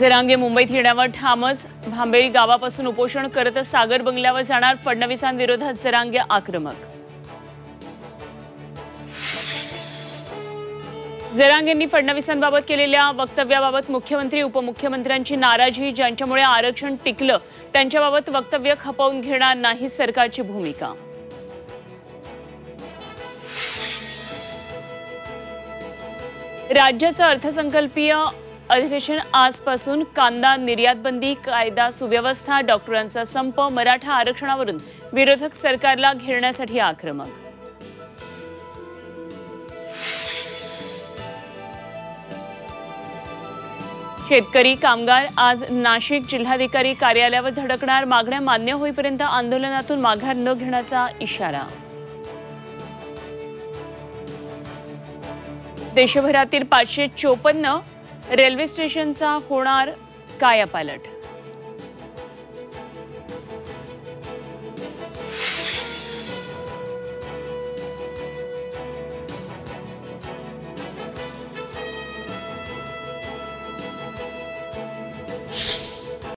जरांगे मुंबईत येण्यावर ठामच, भांबेळी गावापासून उपोषण करत सागर बंगल्यावर जाणार, फडणवीसांविरोधात जरांगे आक्रमक। जरांगेंनी फडणवीसांबाबत केलेल्या वक्तव्याबाबत मुख्यमंत्री उपमुख्यमंत्र्यांची नाराजी, ज्यांच्यामुळे आरक्षण टिकलं त्यांच्याबाबत वक्तव्य खपवून घेणार नाही सरकारची भूमिका। राज्याचा अर्थसंकल्पीय अधिवेशन आजपासून, कांदा निर्यात बंदी, कायदा सुव्यवस्था, डॉक्टरांचा संप, मराठा आरक्षणावरून विरोधक सरकारला घेरण्यासाठी आक्रमक। शेतकरी कामगार आज नाशिक जिल्हाधिकारी कार्यालयावर धडकणार, मागण्या मान्य होईपर्यंत आंदोलनातून माघार न घेण्याचा इशारा। देशभरातील 554 रेल्वे स्टेशनचा होणार कायापालट।